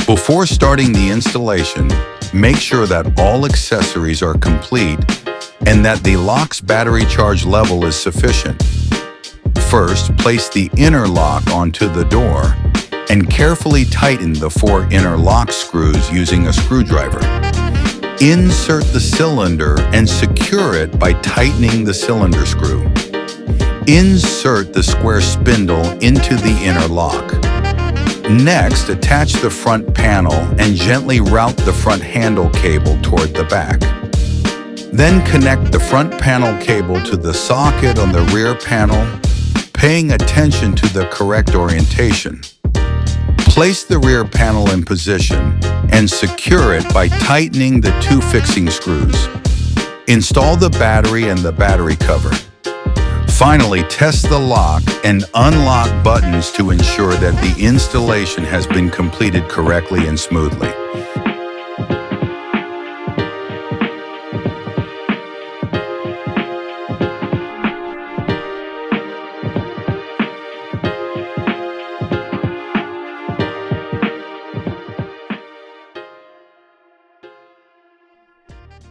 Before starting the installation, make sure that all accessories are complete and that the lock's battery charge level is sufficient. First, place the inner lock onto the door and carefully tighten the 4 inner lock screws using a screwdriver. Insert the cylinder and secure it by tightening the cylinder screw. Insert the square spindle into the inner lock. Next, attach the front panel and gently route the front handle cable toward the back. Then connect the front panel cable to the socket on the rear panel, paying attention to the correct orientation. Place the rear panel in position and secure it by tightening the 2 fixing screws. Install the battery and the battery cover. Finally, test the lock and unlock buttons to ensure that the installation has been completed correctly and smoothly.